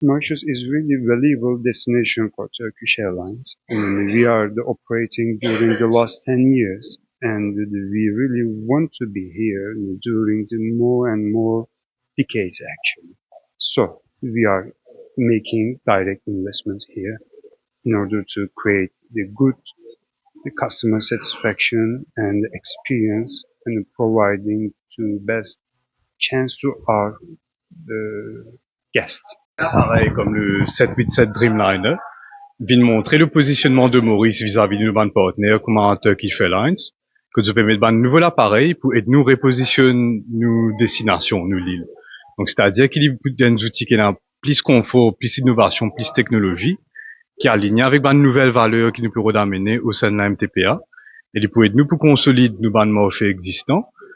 Mauritius is really valuable destination for Turkish Airlines. We are operating during the last 10 years, and we really want to be here during the more and more decades actually. So we are making direct investment here in order to create the good the customer satisfaction and experience and providing to best chance to our guests. Pareil comme le 787 Dreamliner, vient montrer le positionnement de Maurice vis-à-vis de nos bandes partenaires comme un Turkish Airlines, que nous permet de un nouvel appareil pour aider nous repositionner nos destinations, nos l'île. Donc, c'est-à-dire qu'il y a des outils qui ont plus confort, plus innovation, plus technologie, qui alignent avec de nouvelles valeurs qui nous pourront amener au sein de la MTPA, et ils pourraient aider nous pour consolider nos bandes marchés existants,